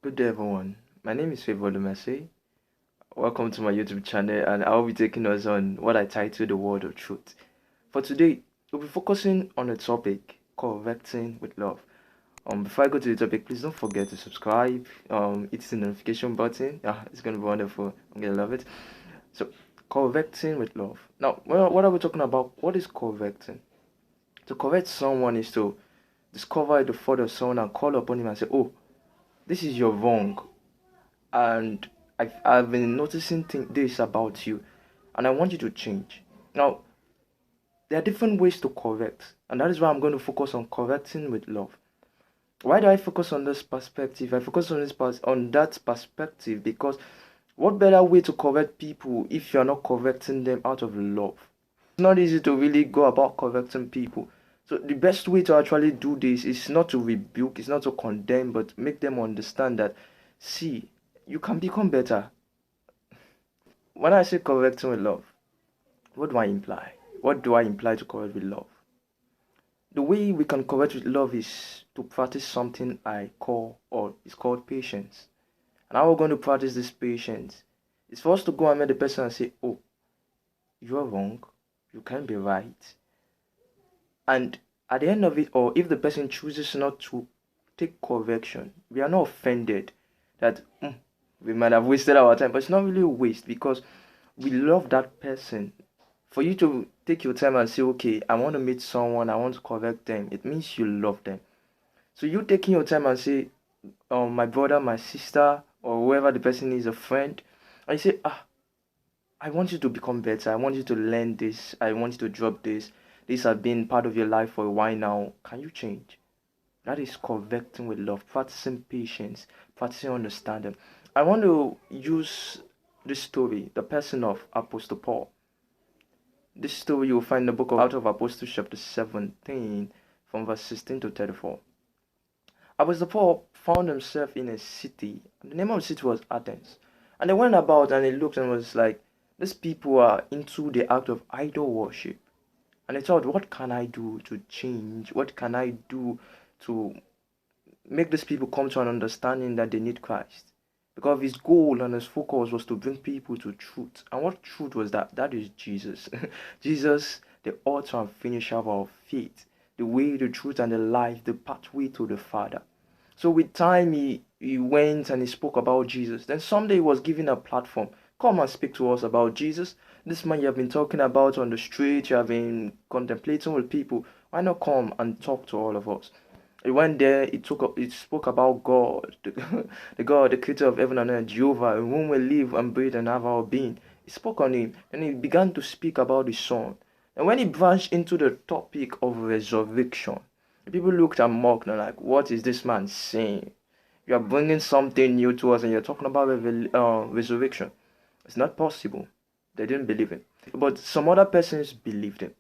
Good day, everyone. My name is Favour Olumese. Welcome to my YouTube channel, and I'll be taking us on what I titled The Word of Truth. For today, we'll be focusing on a topic converting with love. Before I go to the topic, please don't forget to subscribe. Hit the notification button. It's gonna be wonderful. I'm gonna love it. So, converting with love. Now, what are we talking about? What is converting? To convert someone is to discover the fault of someone and call upon him and say, "Oh, this is your wrong, and I've been noticing this about you, and I want you to change." Now, there are different ways to correct, and that is why I'm going to focus on correcting with love. Why do I focus on this perspective? I focus on on that perspective because what better way to correct people if you're not correcting them out of love? It's not easy to really go about correcting people. So the best way to actually do this is not to rebuke, it's not to condemn, but make them understand that, see, you can become better. When I say correcting with love, what do I imply? What do I imply to correct with love? The way we can correct with love is to practice something I call, or it's called patience. And how we're going to practice this patience is for us to go and meet the person and say, "Oh, you're wrong. You can't be right." And at the end of it, or if the person chooses not to take correction, we are not offended that we might have wasted our time, but it's not really a waste because we love that person. For you to take your time and say, "Okay, I want to meet someone, I want to correct them," it means you love them. So you taking your time and say, "My brother, my sister, or whoever the person is, a friend," I say, "I want you to become better. I want you to learn this. I want you to drop this. This has been part of your life for a while now. Can you change?" That is correcting with love, practicing patience, practicing understanding. I want to use this story, the person of Apostle Paul. This story you will find in the book of Out of Apostles, chapter 17, from verse 16 to 34. Apostle Paul found himself in a city, and the name of the city was Athens. And they went about and he looked and was like, these people are into the act of idol worship. And he thought, what can I do to change? What can I do to make these people come to an understanding that they need Christ? Because his goal and his focus was to bring people to truth. And what truth was that? That is Jesus. Jesus, the author and finisher of our faith, the way, the truth, and the life, the pathway to the Father. So with time, he went and he spoke about Jesus. Then someday he was given a platform. Come and speak to us about Jesus. This man you have been talking about on the street, you have been contemplating with people. Why not come and talk to all of us? He went there, he spoke about God, the God, the creator of heaven and earth, Jehovah, in whom we live and breathe and have our being. He spoke on him, and he began to speak about his son. And when he branched into the topic of resurrection, the people looked and mocked and like, what is this man saying? You are bringing something new to us and you're talking about resurrection. It's not possible. They didn't believe him. But some other persons believed him.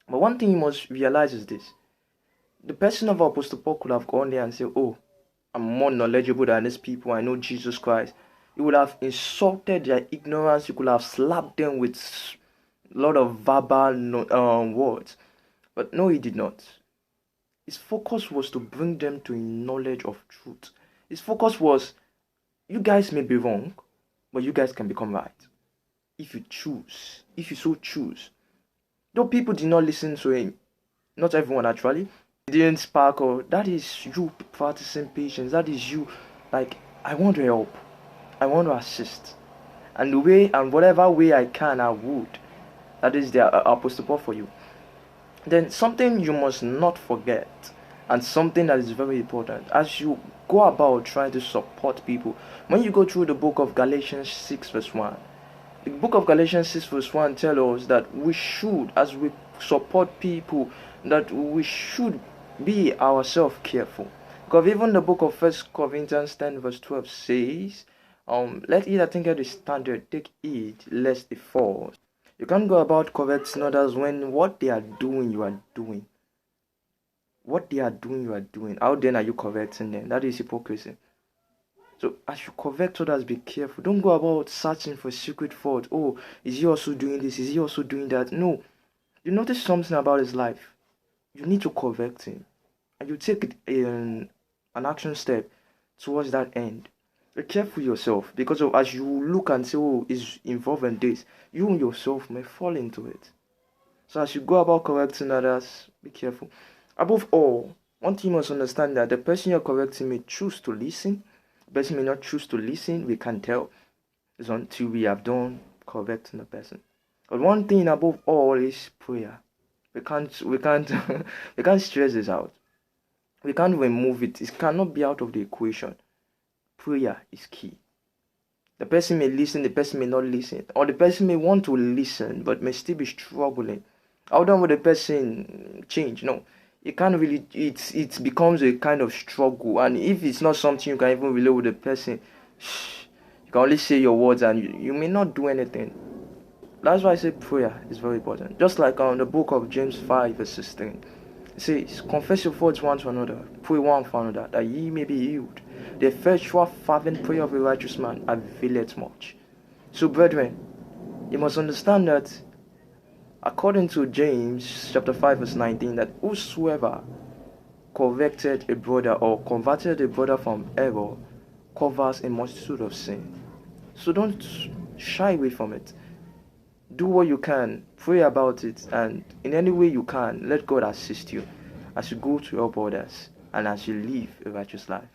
But one thing you must realize is this. The person of Apostle Paul could have gone there and said, "Oh, I'm more knowledgeable than these people. I know Jesus Christ." He would have insulted their ignorance. He could have slapped them with a lot of verbal words. But no, he did not. His focus was to bring them to a knowledge of truth. His focus was, you guys may be wrong, but you guys can become right. If you choose, if you so choose. Though people did not listen to him, not everyone actually, didn't sparkle. That is you practicing patience. That is you, like, I want to help, I want to assist, and the way and whatever way I can, I would. That is the Apostle Paul for you. Then something you must not forget, and something that is very important as you go about trying to support people. When you go through the book of Galatians 6 verse 1, the book of Galatians 6 verse 1 tells us that we should, as we support people, that we should be ourselves careful. Because even the book of 1 Corinthians 10 verse 12 says, let he that thinketh his standard take heed lest he fall. You can't go about correcting others when what they are doing, you are doing. What they are doing, you are doing. How then are you correcting them? That is hypocrisy. So as you correct others, be careful. Don't go about searching for secret fault. Oh, is he also doing this? Is he also doing that? No. You notice something about his life. You need to correct him. And you take an action step towards that end. Be careful yourself, because of, as you look and say, oh, is involved in this, you yourself may fall into it. So as you go about correcting others, be careful. Above all, one thing you must understand that the person you're correcting may choose to listen. The person may not choose to listen. We can't tell. It's until we have done correcting the person. But one thing above all is prayer. We can't we can't stress this out. We can't remove it. It cannot be out of the equation. Prayer is key. The person may listen, the person may not listen, or the person may want to listen but may still be struggling. How done will the person change? No, it can't really. It becomes a kind of struggle, and if it's not something you can even relate with the person, you can only say your words, and you may not do anything. That's why I say prayer is very important. Just like on the book of James 5 verse 16. It says, confess your faults one to another, pray one for another, that ye may be healed. The effectual fervent prayer of a righteous man availeth much. So brethren, you must understand that according to James chapter 5 verse 19, that whosoever corrected a brother or converted a brother from error covers a multitude of sin. So don't shy away from it. Do what you can, pray about it, and in any way you can, let God assist you as you go to help others and as you live a righteous life.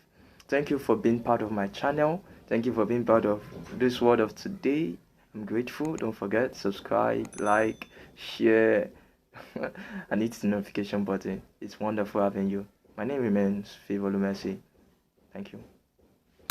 Thank you for being part of my channel. Thank you for being part of this word of today. I'm grateful. Don't forget, subscribe, like, share, and hit the notification button. It's wonderful having you. My name remains Favour Olumese. Thank you.